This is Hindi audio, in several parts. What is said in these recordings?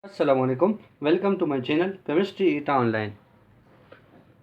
अस्सलामुअलैकुम, welcome to my channel chemistry eta online.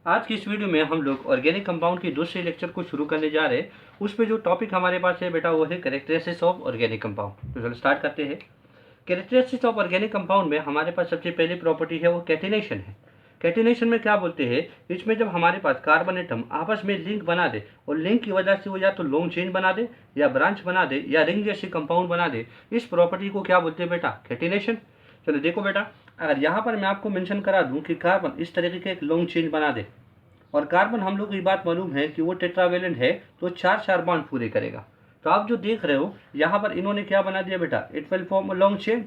आज की इस वीडियो में हम लोग ऑर्गेनिक कंपाउंड की दूसरे लेक्चर को शुरू करने जा रहे हैं। उस पे जो टॉपिक हमारे पास है बेटा वो है कैरेक्टरिस्टिक्स ऑफ ऑर्गेनिक कंपाउंड। तो चलो स्टार्ट करते हैं। कैरेक्टरिस्टिक्स ऑफ ऑर्गेनिक कंपाउंड में हमारे पास सबसे पहली प्रॉपर्टी है वो कैटिनेशन है। कैटिनेशन में क्या बोलते हैं, इसमें जब हमारे पास कार्बन एटम आपस में लिंक बना दे और लिंक की वजह से वो या तो लॉन्ग चेन बना दे या ब्रांच बना दे या रिंग जैसी कंपाउंड बना दे, इस प्रॉपर्टी को क्या बोलते हैं बेटा, कैटिनेशन। चलो देखो बेटा, अगर यहाँ पर मैं आपको मेंशन करा दूं कि कार्बन इस तरीके के एक लॉन्ग चेन बना दे और कार्बन हम लोग को ये बात मालूम है कि वो टेट्रावेलेंट है तो चार चार बॉन्ड पूरे करेगा। तो आप जो देख रहे हो यहाँ पर इन्होंने क्या बना दिया बेटा, it will form a long chain.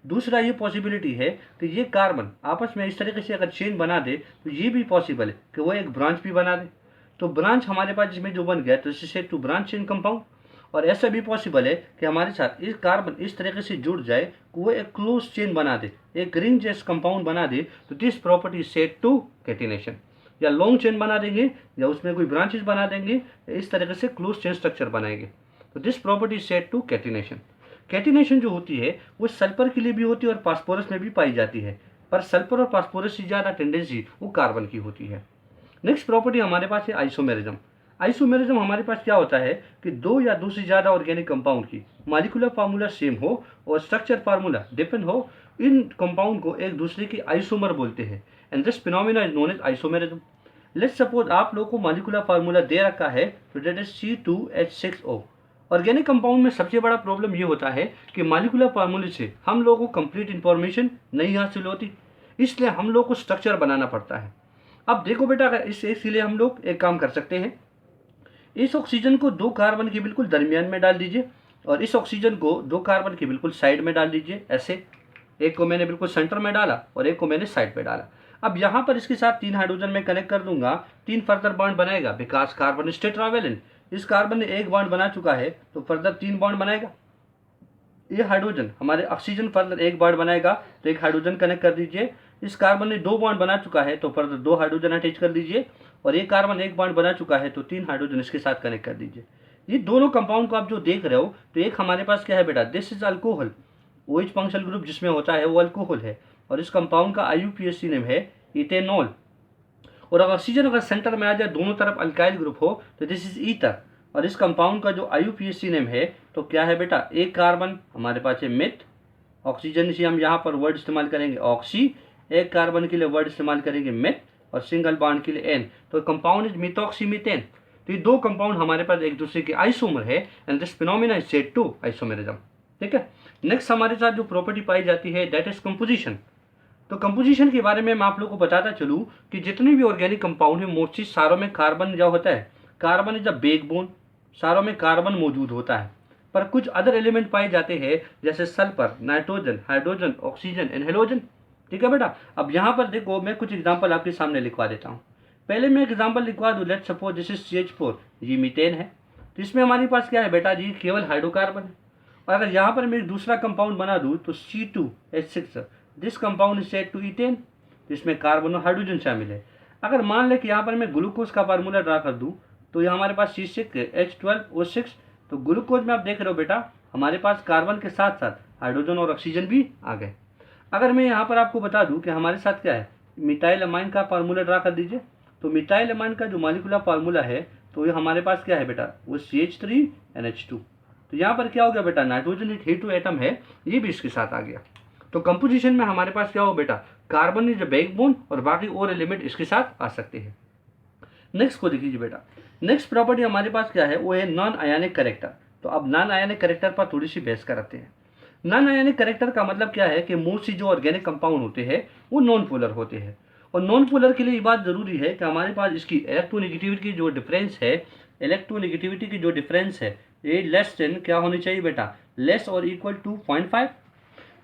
दूसरा ये पॉसिबिलिटी है कि ये कार्बन आपस में इस तरीके से अगर चेन बना दे तो ये भी पॉसिबल है कि वो एक ब्रांच भी बना दे। तो ब्रांच हमारे पास जिसमें जो बन गया तो इससे टू ब्रांच चेन कंपाउंड। और ऐसा भी पॉसिबल है कि हमारे साथ इस कार्बन इस तरीके से जुड़ जाए कि वो एक क्लोज चेन बना दे, एक रिंग जैस कंपाउंड बना दे। तो this property set to catenation. या लॉन्ग चेन बना देंगे या उसमें कोई ब्रांचेस बना देंगे, इस तरीके से क्लोज चेन स्ट्रक्चर बनाएंगे। तो this property set to catenation. Catenation जो होती है वो सल्फर के लिए भी होती है और फास्फोरस में भी पाई जाती है, पर सल्फर और फास्फोरस से ज़्यादा टेंडेंसी वो कार्बन की होती है। नेक्स्ट प्रॉपर्टी हमारे पास है आइसोमेरिज्म। आइसोमेरिज्म हमारे पास क्या होता है कि दो या दो से ज़्यादा ऑर्गेनिक कंपाउंड की मॉलिक्यूलर फार्मूला सेम हो और स्ट्रक्चर फार्मूला डिफरेंट हो, इन कंपाउंड को एक दूसरे की आइसोमर बोलते हैं and this phenomena is known as isomerism. Let's suppose आप लोगों को मॉलिक्यूलर फार्मूला दे रखा है तो that is C2H6O। Organic compound में सबसे बड़ा प्रॉब्लम ये होता है कि मॉलिक्यूलर फार्मूले से हम लोगों को कंप्लीट इंफॉर्मेशन नहीं हासिल होती, इसलिए हम लोग को स्ट्रक्चर बनाना पड़ता है। अब देखो बेटा, अगर इसलिए हम लोग एक काम कर सकते हैं, इस ऑक्सीजन को दो कार्बन के बिल्कुल दरमियान में डाल दीजिए और इस ऑक्सीजन को दो कार्बन के बिल्कुल साइड में डाल दीजिए। ऐसे एक को मैंने बिल्कुल सेंटर में डाला और एक को मैंने साइड पे डाला। अब यहाँ पर इसके साथ तीन हाइड्रोजन में कनेक्ट कर दूंगा, तीन फर्दर बॉन्ड बनाएगा बिकॉज कार्बन इज टेट्रावेलेंट। इस कार्बन ने एक बॉन्ड बना चुका है तो फर्दर तीन बॉन्ड बनाएगा। ये हाइड्रोजन हमारे ऑक्सीजन फर्दर एक बॉन्ड बनाएगा तो एक हाइड्रोजन कनेक्ट कर दीजिए। इस कार्बन ने दो बॉन्ड बना चुका है तो फर्दर दो हाइड्रोजन अटैच कर दीजिए और ये कार्बन एक बॉन्ड बना चुका है तो तीन हाइड्रोजन इसके साथ कनेक्ट कर दीजिए। ये दोनों कंपाउंड को आप जो देख रहे हो तो एक हमारे पास क्या है बेटा, this is alcohol. OH functional group जिसमें होता है वो अल्कोहल है और इस कंपाउंड का IUPAC नेम है इथेनॉल। और अगर ऑक्सीजन अगर सेंटर में आ जाए, दोनों तरफ अल्काइल ग्रुप हो तो दिस इज ईथर। और इस कंपाउंड का जो IUPAC नेम है तो क्या है बेटा, एक कार्बन हमारे पास है मिथ, ऑक्सीजन से हम यहाँ पर वर्ड इस्तेमाल करेंगे ऑक्सी, एक कार्बन के लिए वर्ड इस्तेमाल करेंगे मिथ और सिंगल बॉन्ड के लिए एन, तो कंपाउंड इज मिथॉक्सी मीथेन। तो ये दो कंपाउंड हमारे पास एक दूसरे के आइसोमर है and this phenomena is said to isomerism. ठीक है। नेक्स्ट हमारे साथ जो प्रॉपर्टी पाई जाती है दैट इज कंपोजिशन। तो कंपोजिशन के बारे में मैं आप लोगों को बताता चलूँ कि जितने भी ऑर्गेनिक कंपाउंड है मोस्टली सारों में कार्बन जो होता है, कार्बन इज द बैकबोन, सारों में कार्बन मौजूद होता है। पर कुछ अदर एलिमेंट पाए जाते हैं जैसे sulphur, nitrogen, hydrogen, oxygen and halogen. ठीक है बेटा। अब यहाँ पर देखो मैं कुछ एग्जाम्पल आपके सामने लिखवा देता हूँ। पहले मैं एग्जाम्पल लिखवा दूँ, let's suppose this is CH4, ये मीथेन है। तो इसमें हमारे पास क्या है बेटा जी, केवल हाइड्रोकार्बन है। और अगर यहाँ पर मैं एक दूसरा कंपाउंड बना दूँ तो C2H6, this compound is said to ethane, जिसमें कार्बन और हाइड्रोजन शामिल है। अगर मान लें कि यहाँ पर मैं ग्लूकोज का फार्मूला ड्रा कर दूँ तो ये हमारे पास C6H12O6। तो ग्लूकोज में आप देख रहे हो बेटा हमारे पास कार्बन के साथ साथ हाइड्रोजन और ऑक्सीजन भी आ गए। अगर मैं यहाँ पर आपको बता दूँ कि हमारे साथ क्या है, मिथाइल अमाइन का फार्मूला ड्रा कर दीजिए। तो मिथाइल अमाइन का जो मॉलिक्यूलर फार्मूला है तो ये हमारे पास क्या है बेटा, वो CH3NH2। तो यहाँ पर क्या हो गया बेटा, नाइट्रोजन एक He2 एटम है, ये भी इसके साथ आ गया। तो कंपोजिशन में हमारे पास क्या हो बेटा, कार्बन इज बैकबोन और बाकी और एलिमेंट इसके साथ आ सकते हैं। नेक्स्ट को देखिए बेटा, नेक्स्ट प्रॉपर्टी हमारे पास क्या है, वो है नॉन आयनिक करेक्टर। तो अब नॉन आयनिक करेक्टर पर थोड़ी सी बहस कराते हैं। नॉन आयनिक करेक्टर का मतलब क्या है कि मोस्टली जो ऑर्गेनिक कंपाउंड होते हैं वो नॉन पोलर होते हैं। और नॉन पोलर के लिए ये बात जरूरी है कि हमारे पास इसकी इलेक्ट्रोनेगेटिविटी की जो डिफरेंस है, इलेक्ट्रोनेगेटिविटी की जो डिफरेंस है ये लेस देन क्या होनी चाहिए बेटा, लेस और इक्वल टू 0.5।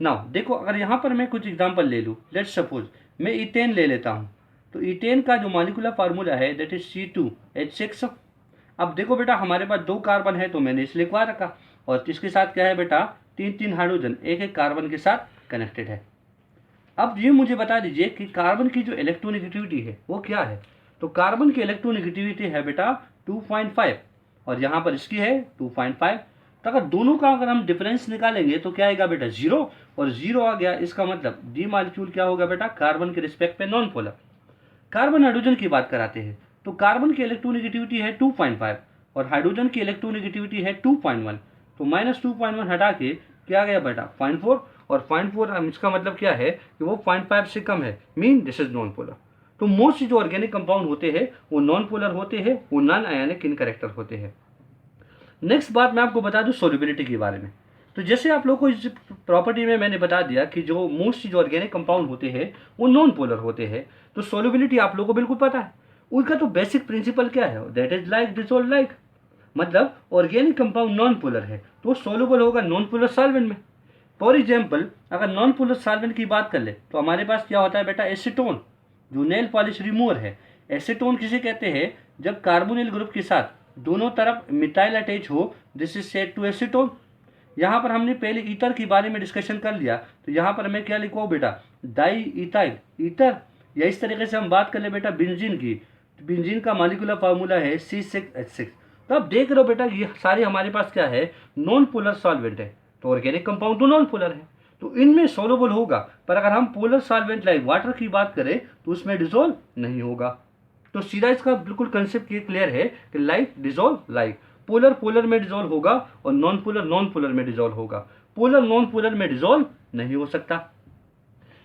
नाउ देखो, अगर यहाँ पर मैं कुछ एग्जांपल ले लूँ, लेट्स सपोज मैं इथेन ले लेता हूँ। तो इथेन का जो मॉलिक्यूलर फार्मूला है दैट इज C2H6। अब देखो बेटा हमारे पास दो कार्बन है तो मैंने इसे लिखवा रखा और इसके साथ क्या है बेटा, तीन तीन हाइड्रोजन एक एक कार्बन के साथ कनेक्टेड है। अब ये मुझे बता दीजिए कि कार्बन की जो इलेक्ट्रोनेगेटिविटी है वो क्या है। तो कार्बन की इलेक्ट्रोनेगेटिविटी है बेटा 2.5 और यहाँ पर इसकी है 2.5। तो अगर दोनों का अगर हम डिफरेंस निकालेंगे तो क्या आएगा बेटा 0, और 0 आ गया, इसका मतलब डी मॉलिक्यूल क्या होगा बेटा कार्बन के रिस्पेक्ट पे नॉन पोलर। कार्बन हाइड्रोजन की बात कराते हैं तो कार्बन की इलेक्ट्रोनेगेटिविटी है 2.5 और हाइड्रोजन की इलेक्ट्रोनेगेटिविटी है 2.1, तो -2.1 हटा के क्या गया बेटा 0.4, और 0.4 इसका मतलब क्या है कि वो 0.5 से कम है, mean this is non polar. तो मोस्ट जो ऑर्गेनिक कंपाउंड होते हैं वो नॉन पोलर होते हैं, वो नॉन आयनिक इन कैरेक्टर होते हैं। नेक्स्ट बात मैं आपको बता दूं सोल्युबिलिटी के बारे में। तो जैसे आप लोगों को इस प्रॉपर्टी में मैंने बता दिया कि जो मोस्ट जो ऑर्गेनिक कंपाउंड होते हैं वो नॉन पोलर होते हैं, तो सोल्युबिलिटी आप लोगों को बिल्कुल पता है। उनका तो बेसिक प्रिंसिपल क्या है, that is like dissolve like. मतलब ऑर्गेनिक कंपाउंड नॉन पोलर है तो वो सोल्युबल होगा नॉन पोलर सॉल्वेंट में। फॉर एग्जाम्पल अगर नॉन पोलर सॉल्वेंट की बात कर ले तो हमारे पास क्या होता है बेटा एसीटोन, जो नेल पॉलिश रिमूवर है। एसीटोन किसे कहते हैं, जब कार्बोनिल ग्रुप के साथ दोनों तरफ मिथाइल अटैच हो, this is said to acetone. यहाँ पर हमने पहले ईथर के बारे में डिस्कशन कर लिया, तो यहाँ पर मैं क्या लिखूँ बेटा डाई इथाइल ईथर, या इस तरीके से हम बात कर ले बेटा बेंजीन की, तो बेंजीन का मॉलिक्यूलर फार्मूला है C6H6। तो अब देख रहे हो बेटा ये सारे हमारे पास क्या है नॉन पोलर सॉल्वेंट है, तो ऑर्गेनिक कंपाउंड तो नॉन पोलर है, तो इनमें सोलुबल होगा। पर अगर हम पोलर सॉल्वेंट लाइक वाटर की बात करें तो उसमें डिसॉल्व नहीं होगा। तो सीधा इसका बिल्कुल कंसेप्ट क्लियर है कि like dissolve like, polar polar में डिसॉल्व होगा और नॉन पोलर में डिसॉल्व होगा, पोलर नॉन पोलर में डिसॉल्व नहीं हो सकता।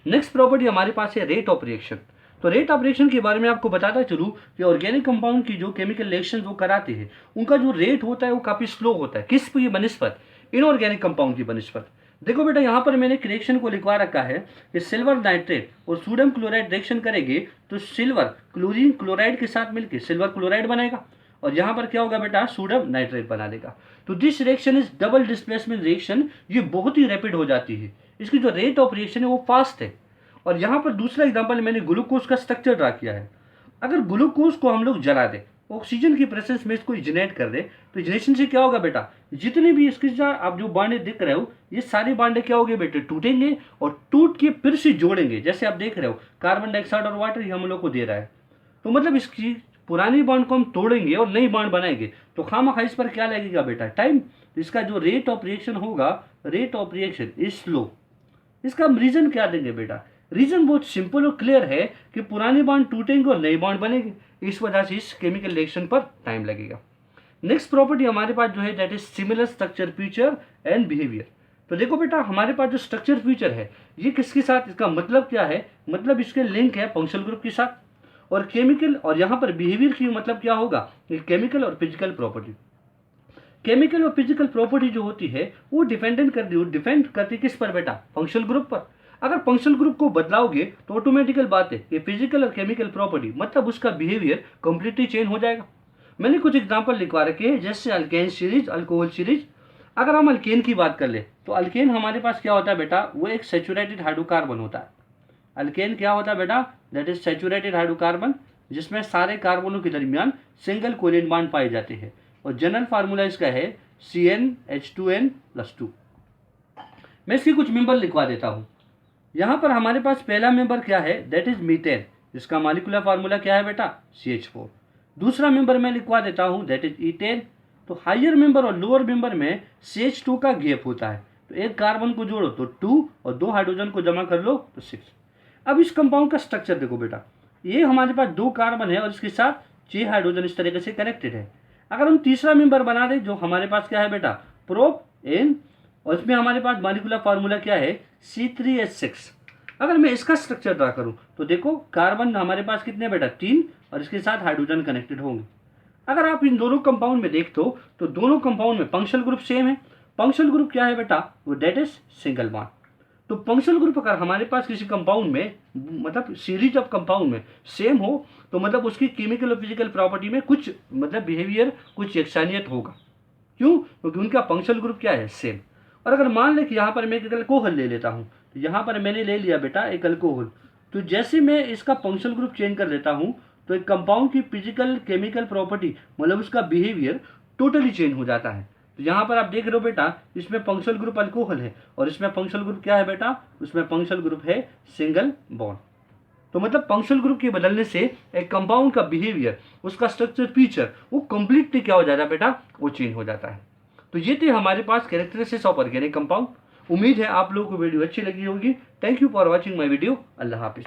नेक्स्ट प्रॉपर्टी हमारे पास है रेट ऑफ रिएक्शन। तो रेट ऑफ रिएक्शन के बारे में आपको बताता चलूँ कि ऑर्गेनिक कंपाउंड की जो केमिकल रिएक्शन वो कराते हैं उनका जो रेट होता है वो काफ़ी स्लो होता है, किसकी बनस्पत, इनऑर्गेनिक कंपाउंड की बनस्पत। देखो बेटा यहाँ पर मैंने रिएक्शन को लिखवा रखा है कि सिल्वर नाइट्रेट और सोडियम क्लोराइड रिएक्शन करेंगे तो सिल्वर क्लोरीन क्लोराइड के साथ मिलकर सिल्वर क्लोराइड बनेगा, और यहाँ पर क्या होगा बेटा सोडियम नाइट्रेट बना देगा। तो this reaction is double displacement reaction, ये बहुत ही रैपिड हो जाती है, इसकी जो रेट ऑफ रिएक्शन है वो फास्ट है। और यहाँ पर दूसरा एग्जाम्पल मैंने ग्लूकोज का स्ट्रक्चर ड्रा किया है। अगर ग्लूकोज को हम लोग जला दें, ऑक्सीजन की प्रेजेंस में इसको इजनेट कर दे, तो इजनेशन से क्या होगा बेटा जितने भी इसके साथ आप जो बांडे दिख रहे हो ये सारे बांडे क्या होंगे बेटे टूटेंगे, और टूट के फिर से जोड़ेंगे। जैसे आप देख रहे हो कार्बन डाइऑक्साइड और वाटर ही हम लोग को दे रहा है, तो मतलब इसकी पुरानी बांड को हम तोड़ेंगे और नई बांड बनाएंगे, तो खामखा इस पर क्या लगेगा बेटा टाइम। इसका जो रेट ऑफ रिएक्शन होगा, rate of reaction is slow. इसका हम रीजन क्या देंगे बेटा, रीजन बहुत सिंपल और क्लियर है कि पुरानी बांड टूटेंगे और नई बांड बनेगी, इस वजह से इस केमिकल रिएक्शन पर टाइम लगेगा। नेक्स्ट प्रॉपर्टी हमारे पास जो है that is similar structure feature and behaviour. तो देखो बेटा हमारे पास जो स्ट्रक्चर फीचर है ये किसके साथ, इसका मतलब क्या है, मतलब इसके लिंक है फंक्शनल ग्रुप के साथ, और केमिकल, और यहाँ पर बिहेवियर की मतलब क्या होगा केमिकल और फिजिकल प्रॉपर्टी। केमिकल और फिजिकल प्रॉपर्टी जो होती है वो डिपेंड करती है किस पर बेटा फंक्शनल ग्रुप पर। अगर फंक्शनल ग्रुप को बदलाओगे तो ऑटोमेटिकल बात है कि फिजिकल और केमिकल प्रॉपर्टी मतलब उसका बिहेवियर कंप्लीटली चेंज हो जाएगा। मैंने कुछ एग्जांपल लिखवा रखे हैं, जैसे अल्केन सीरीज, अल्कोहल सीरीज। अगर हम अल्केन की बात कर ले तो अल्केन हमारे पास क्या होता है बेटा, वो एक सैचुरेटेड हाइड्रोकार्बन होता है। अल्केन क्या होता है बेटा, दैट इज सैचुरेटेड हाइड्रोकार्बन, जिसमें सारे कार्बनों के दरमियान सिंगल कोवेलेंट बॉन्ड पाए जाते हैं, और जनरल फार्मूला इसका है CnH2n+2। मैं इसके कुछ मेंबर लिखवा देता हूँ। यहाँ पर हमारे पास पहला मेंबर क्या है, दैट इज मीथेन, जिसका मॉलिक्यूलर फार्मूला क्या है बेटा CH4। दूसरा मेंबर मैं लिखवा देता हूँ दैट इज इथेन। तो हायर मेंबर और लोअर मेंबर में CH2 का गैप होता है, तो एक कार्बन को जोड़ो तो 2 और 2 हाइड्रोजन को जमा कर लो तो 6। अब इस कंपाउंड का स्ट्रक्चर देखो बेटा, ये हमारे पास 2 कार्बन है और इसके साथ 6 हाइड्रोजन इस तरीके से कनेक्टेड है। अगर हम तीसरा मेंबर बना दें जो हमारे पास क्या है बेटा प्रोपेन, और इसमें हमारे पास मॉलिक्यूलर फार्मूला क्या है C3H6। अगर मैं इसका स्ट्रक्चर ड्रा करूं तो देखो कार्बन हमारे पास कितने बेटा 3, और इसके साथ हाइड्रोजन कनेक्टेड होंगे। अगर आप इन दोनों कंपाउंड में देखते हो तो दोनों कंपाउंड में फंक्शनल ग्रुप सेम है। फंक्शनल ग्रुप क्या है बेटा, वो दैट इज सिंगल बॉन्ड। तो फंक्शनल ग्रुप अगर हमारे पास किसी कंपाउंड में मतलब सीरीज ऑफ कंपाउंड में सेम हो तो मतलब उसकी केमिकल और फिजिकल प्रॉपर्टी में कुछ मतलब बिहेवियर कुछ यकसानियत होगा। क्यों, क्योंकि उनका फंक्शनल ग्रुप क्या है सेम। और अगर मान ले कि यहाँ पर मैं एक अल्कोहल ले लेता हूँ, तो यहाँ पर मैंने ले लिया बेटा एक अल्कोहल, तो जैसे मैं इसका फंक्शनल ग्रुप चेंज कर देता हूँ तो एक कंपाउंड की फिजिकल केमिकल प्रॉपर्टी मतलब उसका बिहेवियर टोटली चेंज हो जाता है। तो यहाँ पर आप देख रहे हो बेटा इसमें फंक्शनल ग्रुप अल्कोहल है और इसमें फंक्शनल ग्रुप क्या है बेटा, उसमें फंक्शनल ग्रुप है सिंगल बॉन्ड। तो मतलब फंक्शनल ग्रुप के बदलने से एक कंपाउंड का बिहेवियर उसका स्ट्रक्चर फीचर वो कंप्लीटली क्या हो जाता है बेटा, वो चेंज हो जाता है। तो तो ये थे हमारे पास कैरेक्टरिस्टिक्स ऑफ ऑर्गेनिक कंपाउंड। उम्मीद है आप लोगों को वीडियो अच्छी लगी होगी। Thank you for watching my video. अल्लाह हाफिज़।